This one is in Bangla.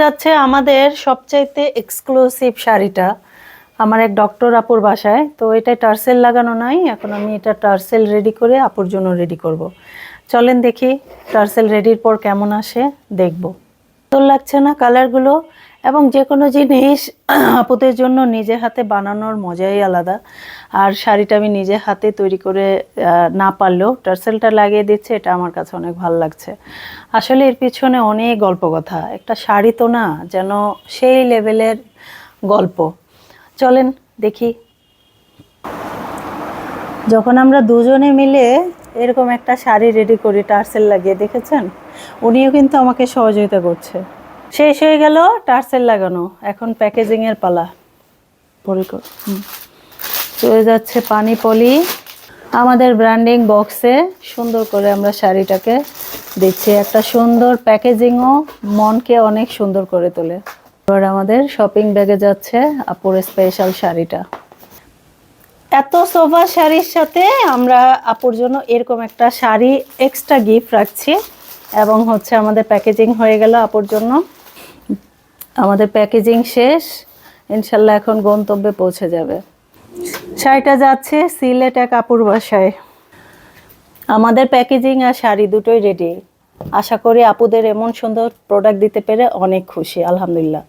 যাচ্ছে আমাদের সবচাইতে এক্সক্লুসিভ শাড়িটা আমার এক ডক্টর আপুর বাসায়। তো এটা টার্সেল লাগানো নাই, এখন আমি এটা টার্সেল রেডি করে আপুর জন্য রেডি করব। চলেন দেখি টার্সেল রেডির পর কেমন আসে, দেখব। সুন্দর লাগছে না কালারগুলো? এবং যে কোনো জিনিস আপুদের জন্য নিজে হাতে বানানোর মজাই আলাদা। আর শাড়িটা আমি নিজে হাতে তৈরি করে না পারলেও টার্সেলটা লাগিয়ে দিচ্ছে, এটা আমার কাছে অনেক ভালো লাগছে। আসলে এর পিছনে অনেক গল্প কথা, একটা শাড়ি তো না, যেন সেই লেভেলের গল্প। চলেন দেখি। যখন আমরা দুজনে মিলে এরকম একটা শাড়ি রেডি করি টার্সেল লাগিয়ে, দেখেছেন, উনিও কিন্তু আমাকে সহযোগিতা করছে। শেষ হয়ে গেল টার্সেল লাগানো, এখন প্যাকেজিংয়ের পালা। চলে যাচ্ছে পানি পলি। আমাদের ব্র্যান্ডিং বক্সে সুন্দর করে আমরা শাড়িটাকে দিচ্ছি, একটা সুন্দর প্যাকেজিংও মনকে অনেক সুন্দর করে তোলে। এবার আমাদের শপিং ব্যাগে যাচ্ছে আপুর স্পেশাল শাড়িটা। এত সোফা শাড়ির সাথে আমরা আপুর জন্য এরকম একটা শাড়ি এক্সট্রা গিফট রাখছি। এবং হচ্ছে আমাদের প্যাকেজিং হয়ে গেল আপুর জন্য। আমাদের প্যাকেজিং শেষ, ইনশাল্লাহ এখন গন্তব্যে পৌঁছে যাবে। শাড়িটা যাচ্ছে সিলেট এক আপুর বাসায়। আমাদের প্যাকেজিং আর শাড়ি দুটোই রেডি। আশা করি আপুদের এমন সুন্দর প্রোডাক্ট দিতে পেরে অনেক খুশি, আলহামদুলিল্লাহ।